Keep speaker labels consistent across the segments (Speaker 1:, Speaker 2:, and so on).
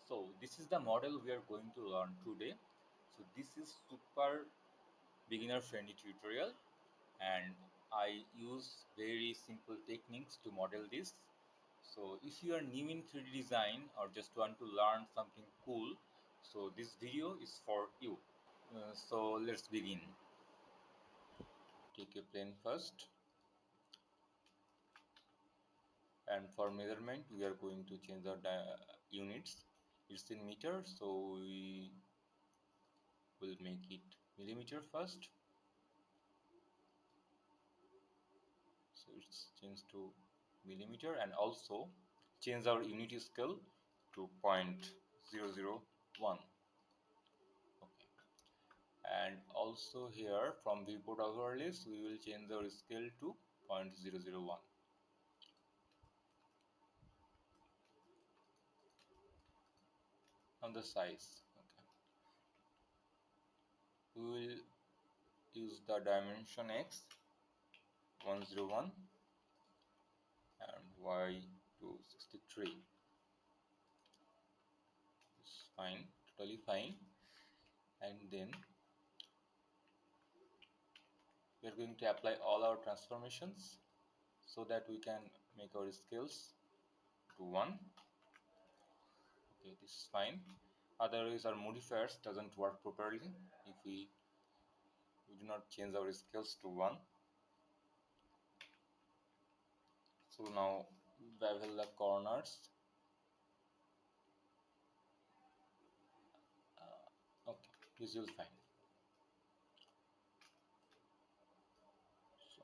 Speaker 1: So this is the model we are going to learn today. So this is super beginner friendly tutorial, and I use very simple techniques to model this. So if you are new in 3D design or just want to learn something cool, so this video is for you. So let's begin. Take a plane first, and for measurement we are going to change our units. It's in meter, so we will make it millimeter first. So it's changed to millimeter, and also change our unit scale to 0.001. Okay, and also here from viewport overlays we will change our scale to 0.001 on the size. Okay, we will use the dimension x 101 and y 263. It's fine, totally fine. And then we are going to apply all our transformations so that we can make our scales to 1. Okay, this is fine. Otherwise our modifiers doesn't work properly if we do not change our scales to 1. So now bevel the corners. Okay, this is fine. So,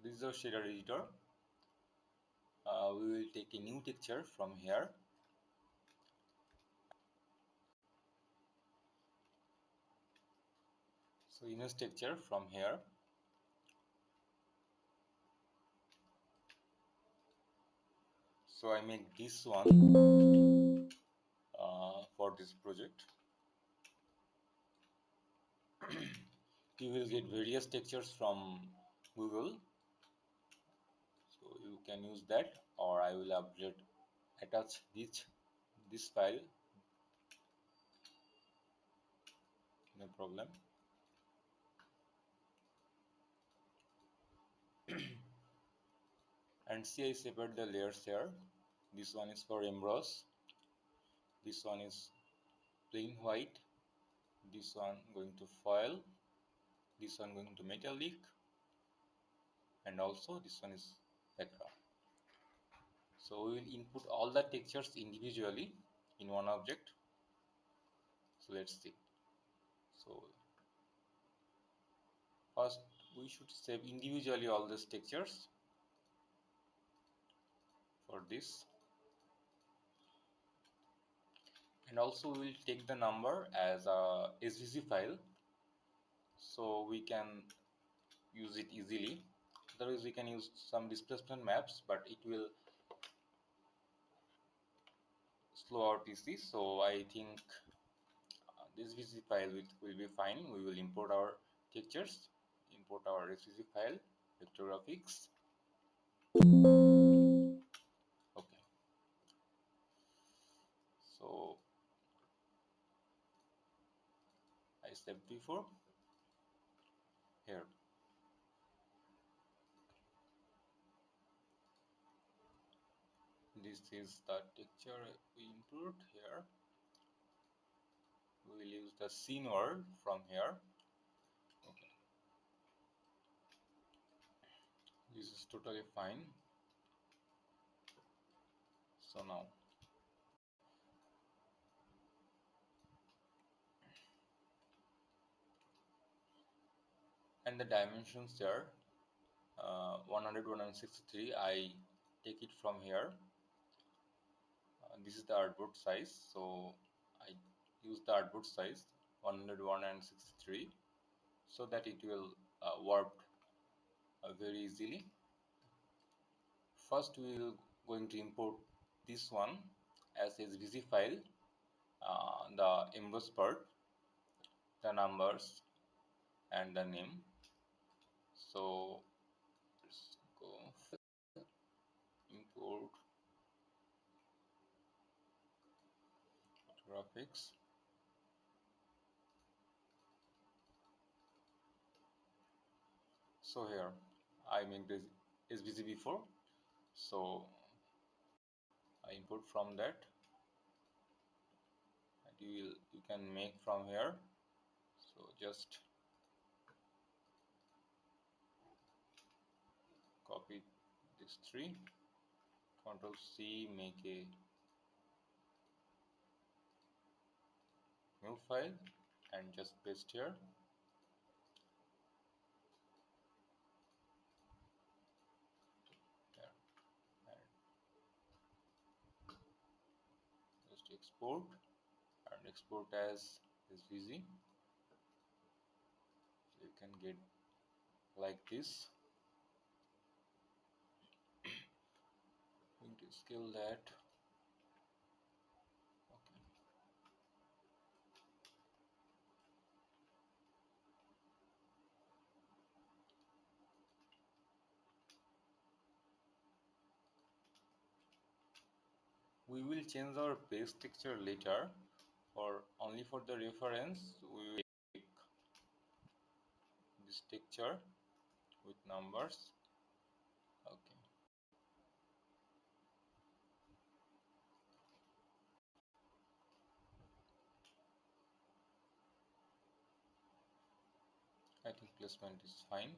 Speaker 1: this is our shader editor. We will take a new texture from here. So image texture from here. So I make this one for this project. You will get various textures from Google, so you can use that, or I will attach this file, no problem. And see, I separate the layers here. This one is for emboss, this one is plain white, this one going to foil, this one going to metallic, and also this one is background. So we will input all the textures individually in one object. So let's see. So first we should save individually all these textures for this, and also we will take the number as a SVG file so we can use it easily. Otherwise we can use some displacement maps, but it will slow our PC. So I think this SVG file will be fine. We will import our textures, import our SVG file, vector graphics. Okay, so I saved before here. This is the texture we import here. We will use the scene world from here. Okay, this is totally fine. So now and the dimensions there 100 163 I take it from here. This is the artboard size, so I use the artboard size 101 and 63 so that it will warp very easily. First we will going to import this one as SVG file, the embossed part. the numbers and the name. So let's go import graphics. So here I made this SVG before, so I import from that, and you can make from here. So just copy these three, Control C, make a new file and just paste here. There. And just export and export as SVG. So you can get like this. Going to scale that. Okay. We will change our base texture later. For only for the reference, we will take this texture with numbers. Okay. I think placement is fine.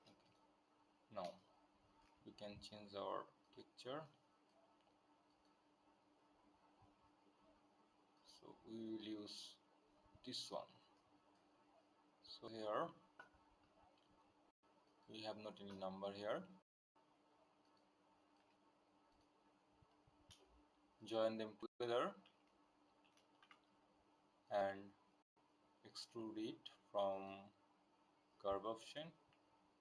Speaker 1: Okay. Now we can change our texture. So we will use this one. So here we have not any number here. Join them together and extrude it from curve option.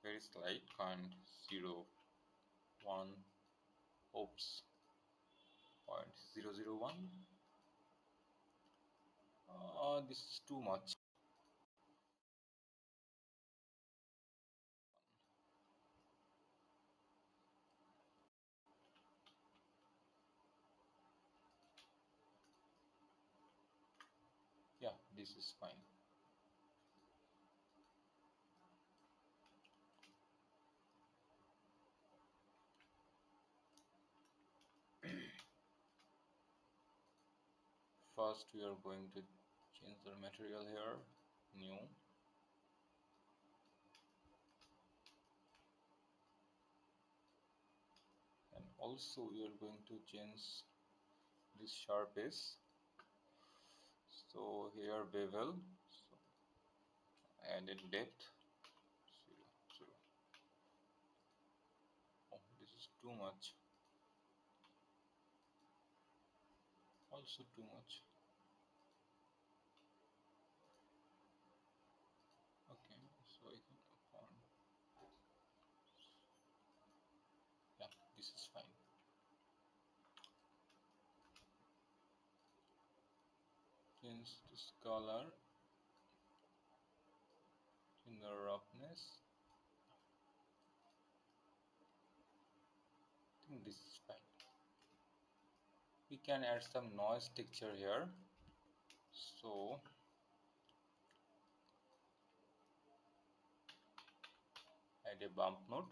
Speaker 1: Very slight, 0.01. Oops. 0.001. This is too much. Yeah, this is fine. First we are going to change the material here, new, and also we are going to change this sharpness. So here bevel, so added depth 0, 0. Oh, this is too much, also too much. Okay, so I think yeah, this is fine. Change this color in the roughness. I think this is fine. We can add some noise texture here. So add a bump node.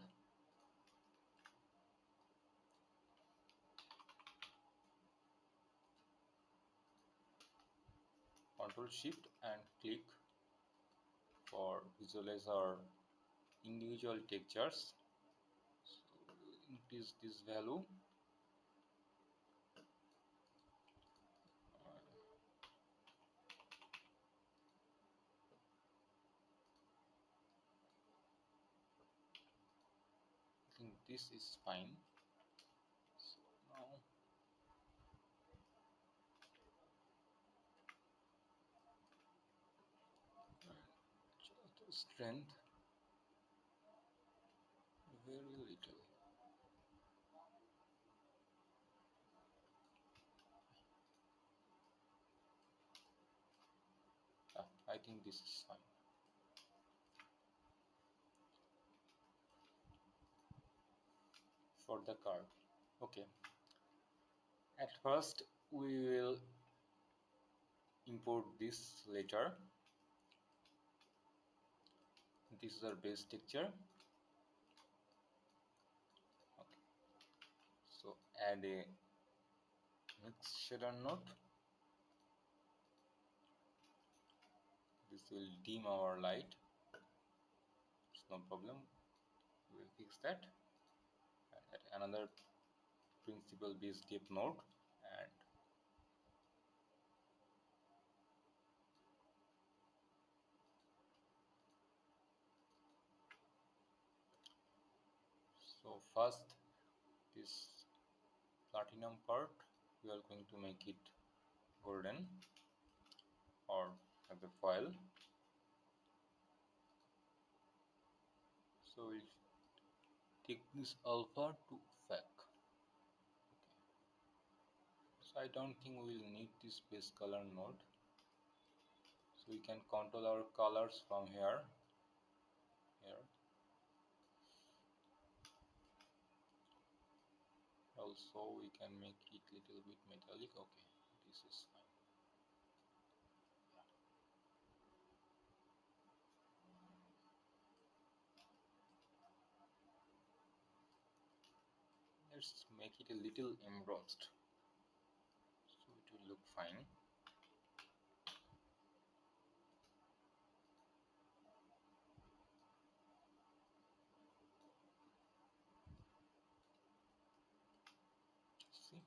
Speaker 1: Control Shift and click for visualize our individual textures. So increase this value. I think this is fine. So now strength very little. I think this is fine. For the card. Okay. At first we will import this later. This is our base texture. Okay. So add a mix shader node. This will dim our light. It's no problem. We'll fix that. And add another principal base depth node, and so first this platinum part we are going to make it golden or as a foil. So we'll take this alpha to fake. So I don't think we will need this base color node. So we can control our colors from here. Also we can make it little bit metallic. Okay, this is fine. Let's make it a little embossed, so it will look fine. See,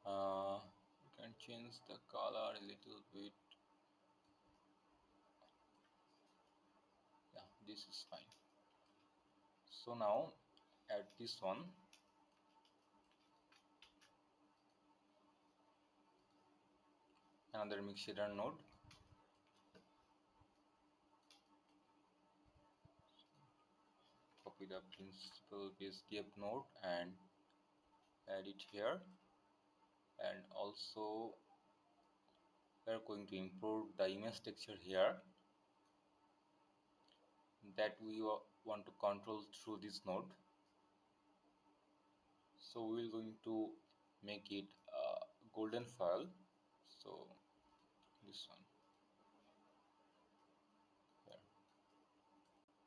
Speaker 1: you can change the color a little bit. Yeah, this is fine. So now add this one, another mix shader node. Copy the principal base depth node and add it here. And also we are going to import the image texture here that we want to control through this node. So we are going to make it a golden file. So this one here.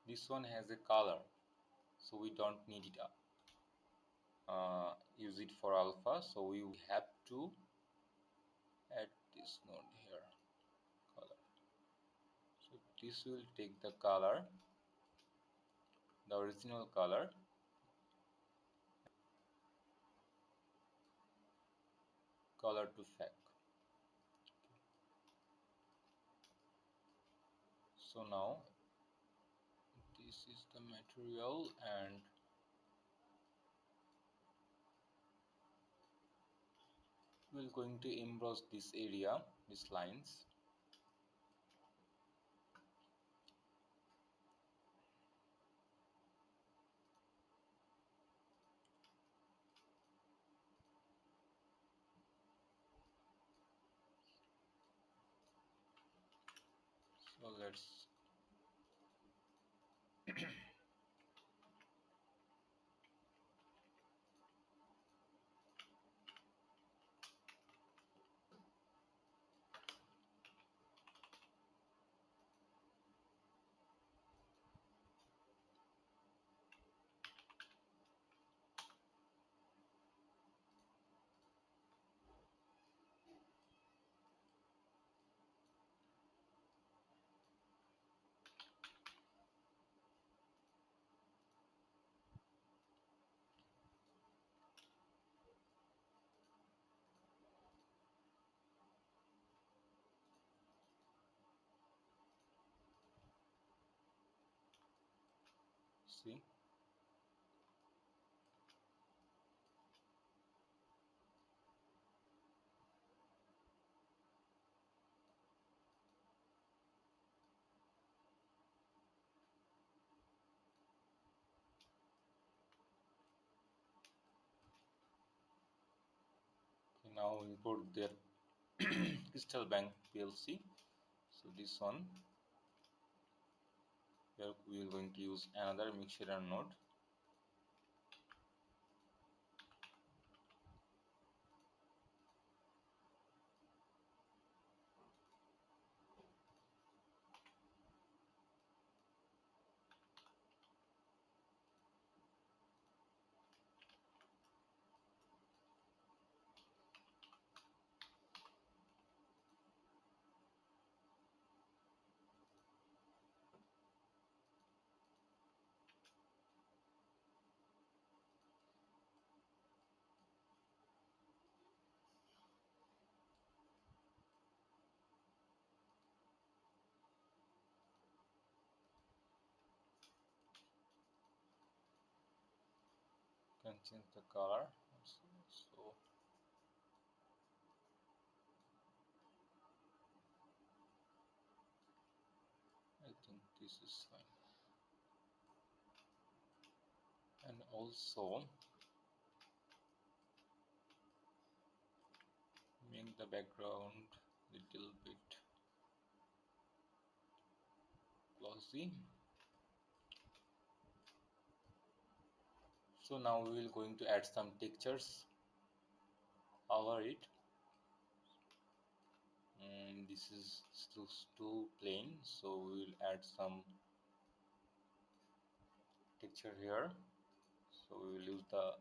Speaker 1: This one has a color, so we don't need it use it for alpha. So we have to add this node here, color. So this will take the color, the original color, color to fake. So now this is the material, and we're going to emboss this area, these lines. So let's see. Now import their crystal bank PLC. So this one, here we are going to use another mixer node. Can change the color. So I think this is fine. And also make the background little bit glossy. So now we will going to add some textures over it. This looks too plain, so we will add some texture here. So we will use the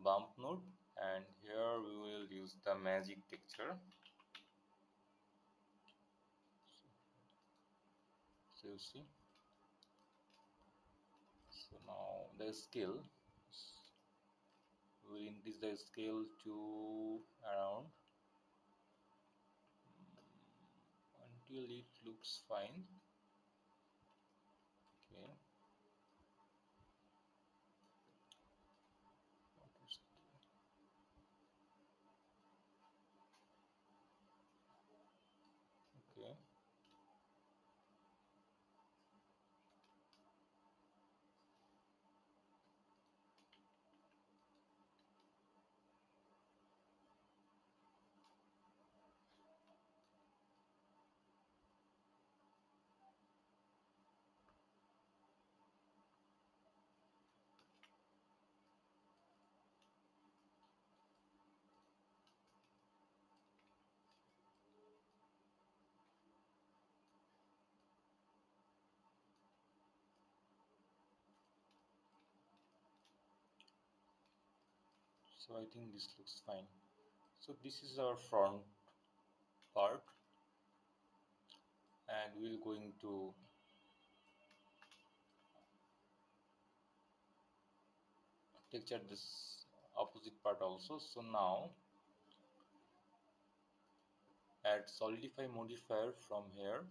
Speaker 1: bump node, and here we will use the magic texture. So you see, so now the scale, we will increase the scale to around until it looks fine. Okay. Okay. So I think this looks fine. So this is our front part, and we're going to texture this opposite part also. So now add Solidify Modifier from here.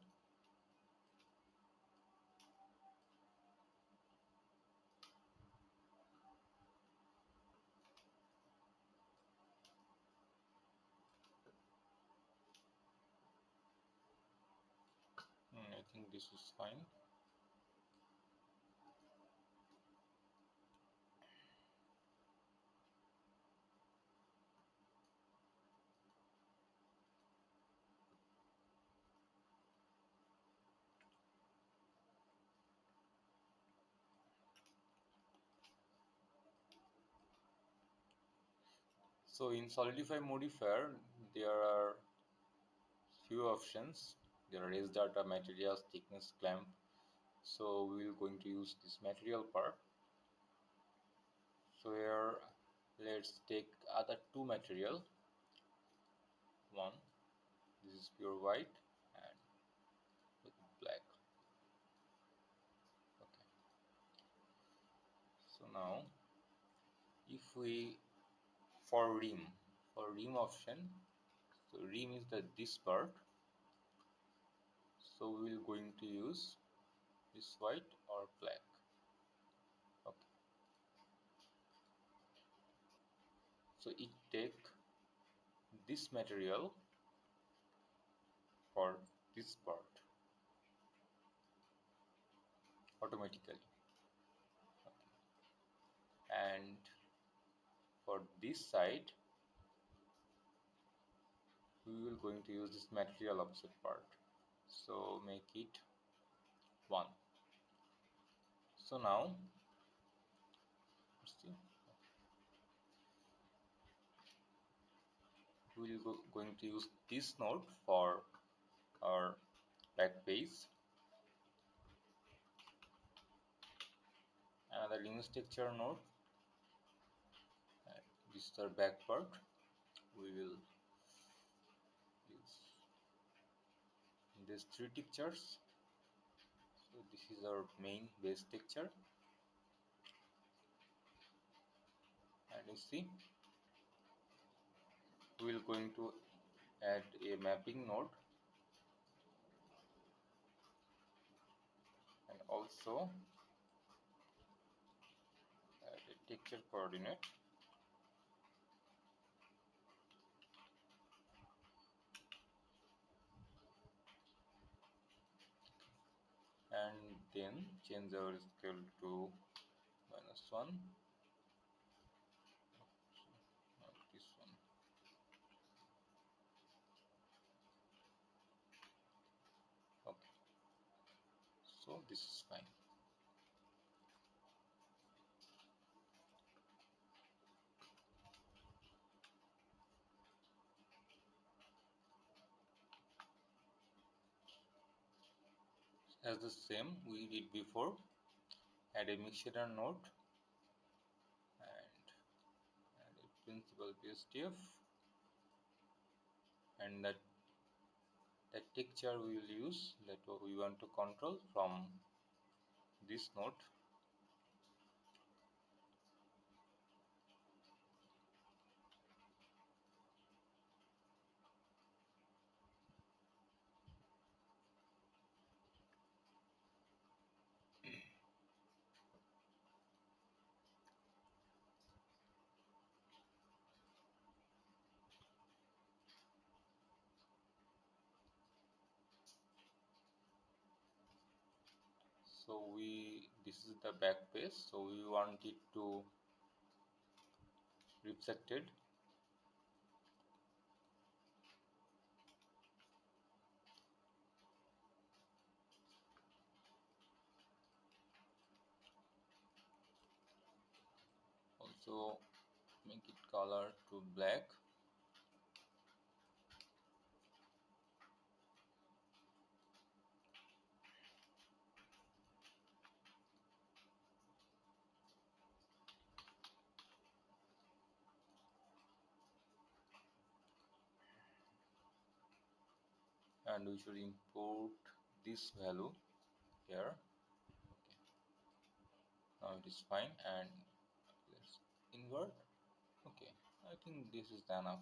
Speaker 1: I think this is fine. So in Solidify Modifier, there are few options. There are raise data, materials, thickness, clamp. So we will going to use this material part. So here let's take other two material. One, this is pure white and with black. Okay. So now if we for rim option, so rim is the this part. So we will going to use this white or black. Okay. So it take this material for this part automatically. Okay. And for this side we will going to use this material offset part, so make it 1. So now let's see, we will going to use this node for our back page. Another image texture node, this is our back part. We will use these 3 textures. So this is our main base texture, and you see we will going to add a mapping node and also add a texture coordinate, and then change our scale to -1, not this one. Okay, so this is fine. As the same we did before, add a mixture node and add a principal PSTF, and that texture we will use, that we want to control from this node. So this is the back page, so we want it to reflected. Also make it color to black. And we should import this value here. Now it is fine, and let's invert. Okay, I think this is enough.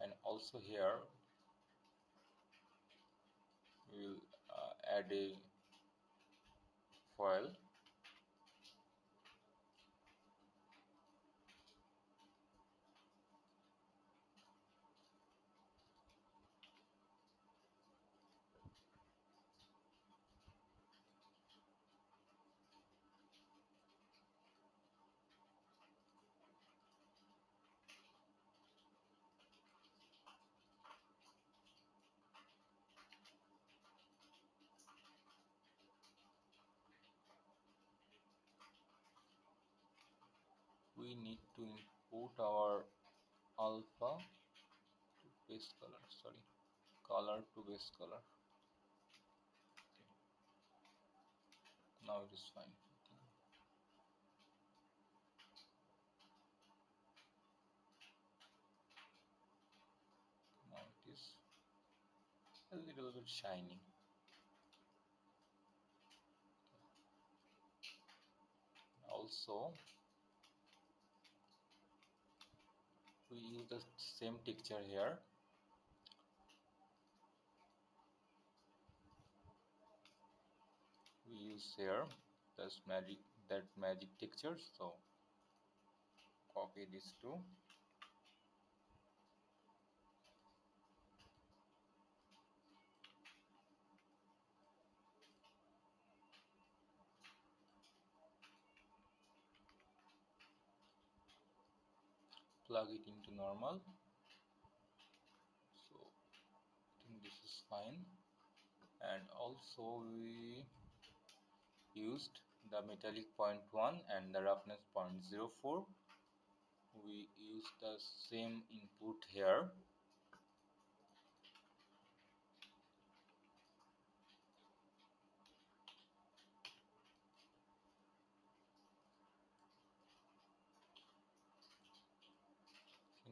Speaker 1: And also here we will add a foil, we need to input our alpha to base color, sorry, color to base color. Okay. Now it is fine. Now it is a little bit shiny. Also we use the same texture here. We use here that magic texture, so copy these two. plug it into normal. So I think this is fine. And also we used the metallic 0.1 and the roughness 0.04. We use the same input here.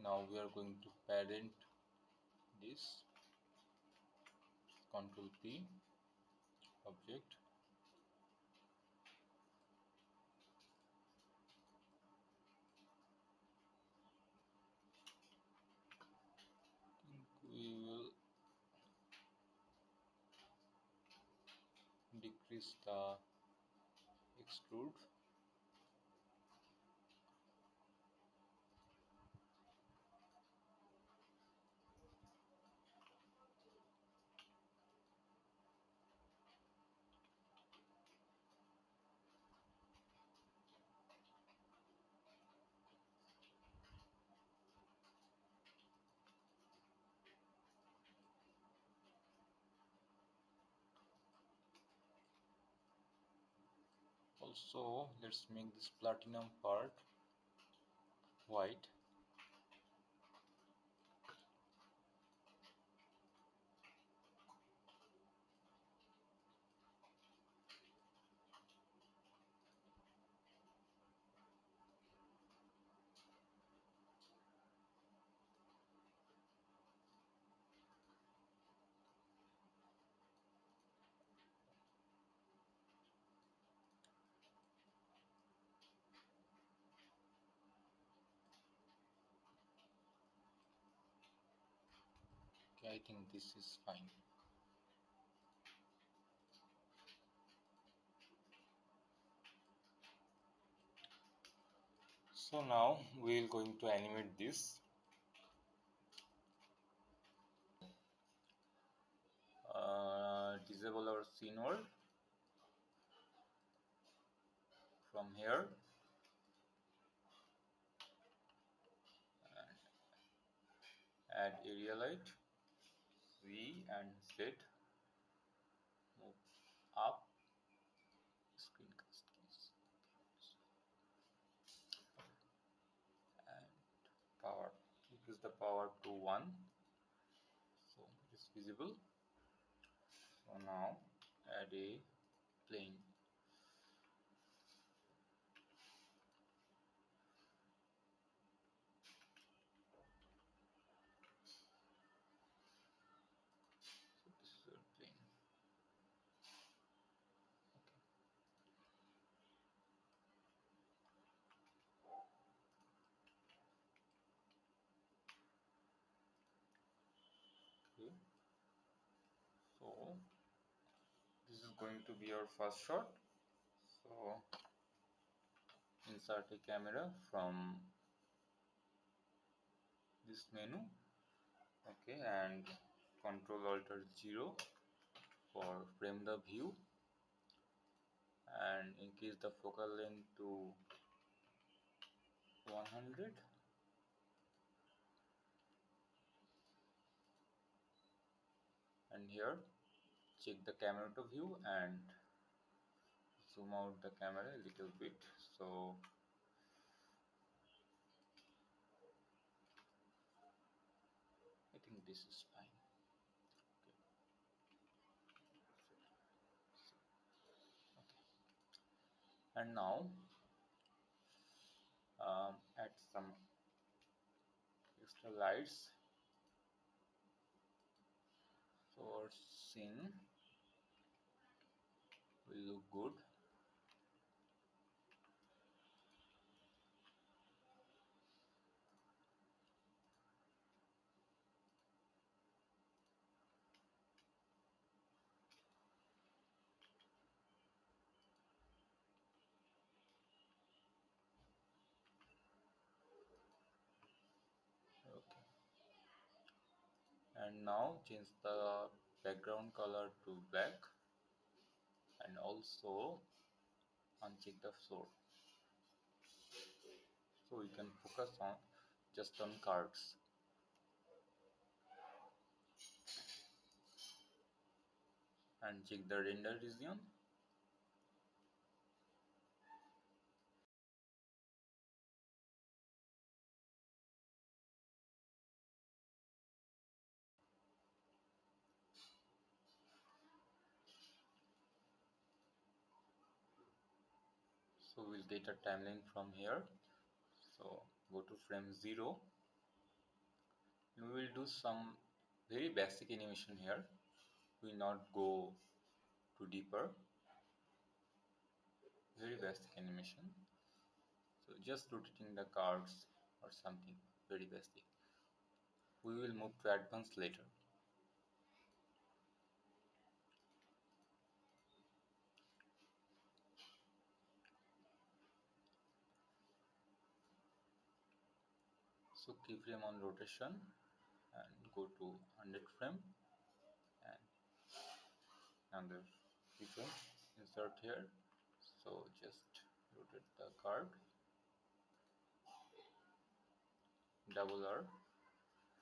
Speaker 1: Now we are going to parent this. Control P, object. We will decrease the extrude. Also, let's make this platinum part white. Okay, I think this is fine. So now we are going to animate this. Disable our scene world from here. Add area light V and set move up screencast keys and power. Increase the power to 1 so it is visible. So now add a plane. So this is a plane. Okay. So this is going to be our first shot. So insert a camera from this menu. Okay, and Control Alt 0 for frame the view and increase the focal length to 100. And here check the camera to view and zoom out the camera a little bit. So I think this is fine. Okay. And now add some extra lights so our scene will look good. Okay. And now change the background color to black and also uncheck the floor so we can focus on just on cards. And check the render region. So we'll get a timeline from here. So go to frame 0. We will do some very basic animation here. We will not go too deeper. Very basic animation. So just rotating the cards or something very basic. We will move to advanced later. So keyframe on rotation and go to 100 frame and another keyframe insert here. So just rotate the card, double R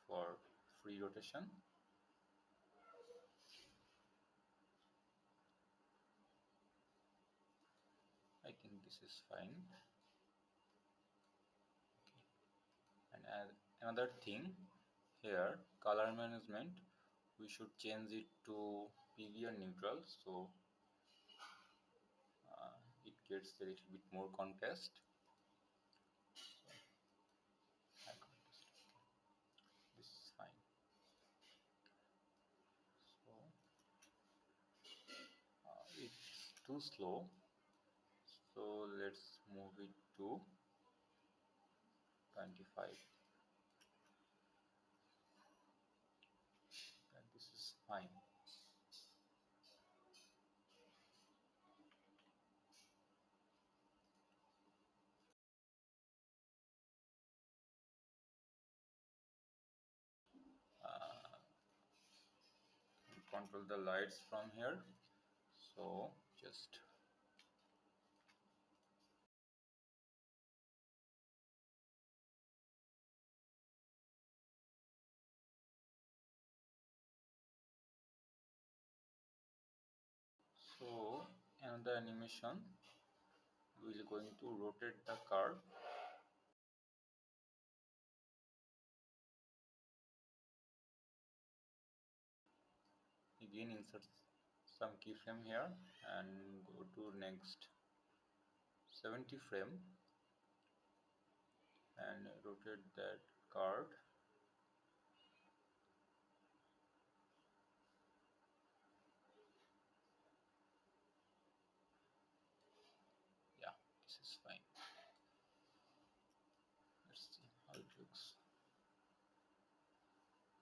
Speaker 1: for free rotation. I think this is fine. Okay. And another thing here, color management, we should change it to PVR neutral, so it gets a little bit more contrast. This is fine. So it's too slow, so let's move it to 25. And this is fine. Control the lights from here, so just so another animation, we are going to rotate the curve. Again insert some keyframe here and go to next 70 frame and rotate that card. Yeah, this is fine. Let's see how it looks.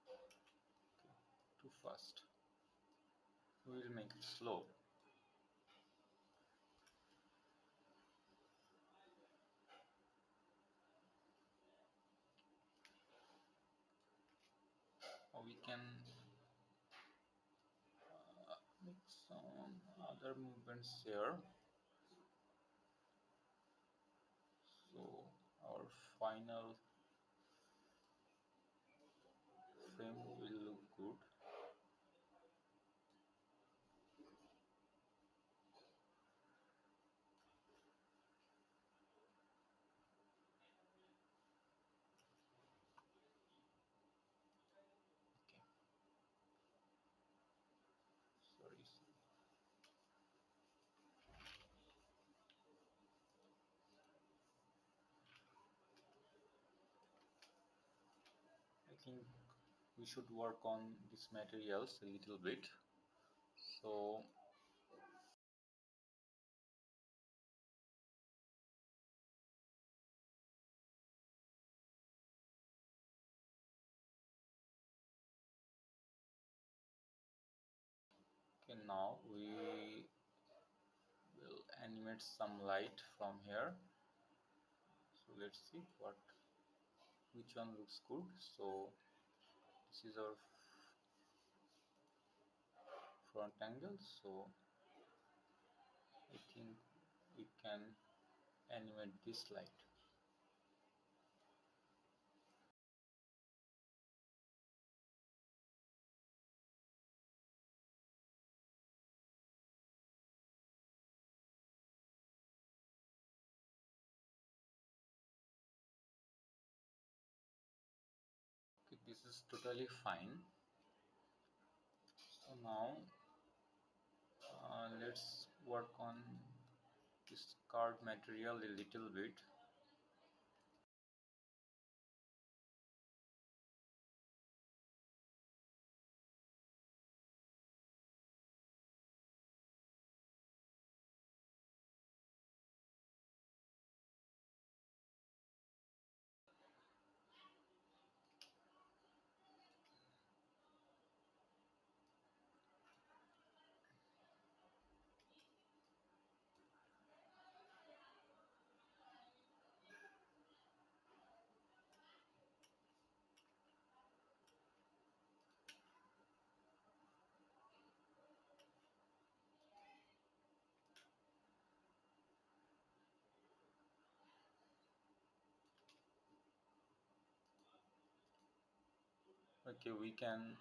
Speaker 1: Okay, too fast. We will make it slow. Or we can make some other movements here. So our final frame will look good. Okay. Sorry. I think we should work on these materials a little bit. So okay, now we will animate some light from here. So let's see which one looks good. So this is our front angle, so I think we can animate this light. is totally fine. So now let's work on this card material a little bit. Okay, we can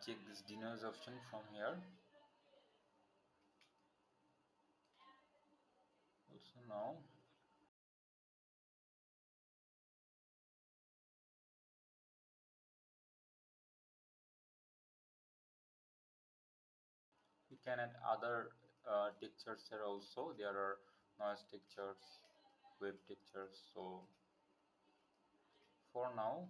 Speaker 1: check this denoise option from here. Also now we can add other textures here also. There are noise textures, wave textures. So for now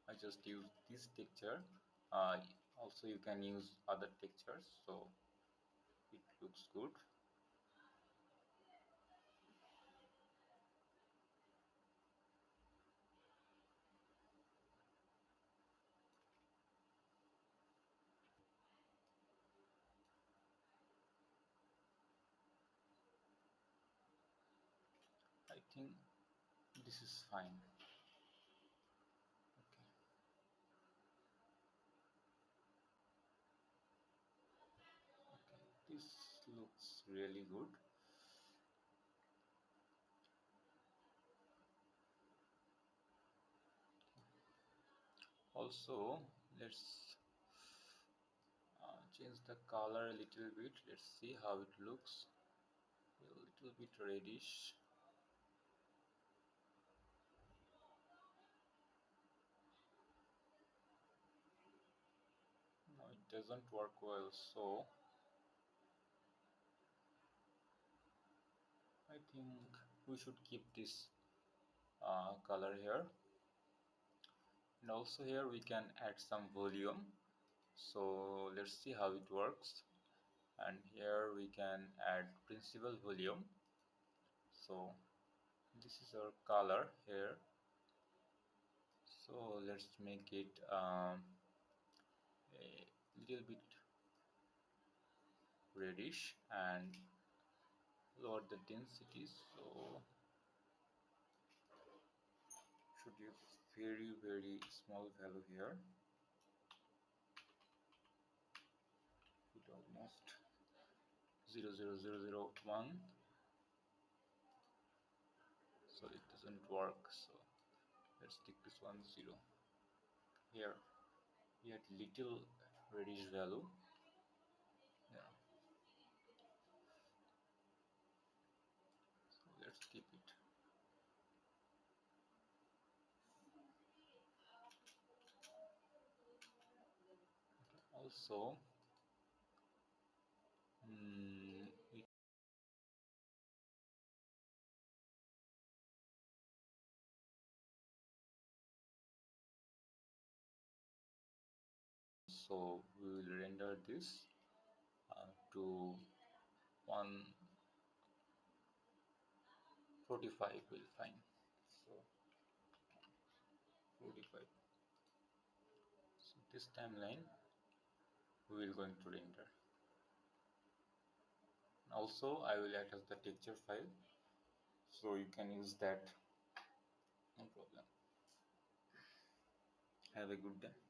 Speaker 1: I just use this texture. Also you can use other textures, so it looks good. I think this is fine. Okay. Okay, this looks really good. Also, let's change the color a little bit. Let's see how it looks. A little bit reddish. No, it doesn't work well, so I think we should keep this color here. And also here we can add some volume. So let's see how it works. And here we can add principal volume. So this is our color here. So let's make it a little bit reddish and lower the density. So should use very small value here. It almost 0.00001. So it doesn't work. So let's take this one 0. Here we had little reddish value. Yeah. So let's keep it. Okay. Also, we so we will render this to 145 will fine. So 45. So this timeline we will going to render. Also I will attach the texture file, so you can use that, no problem. Have a good day.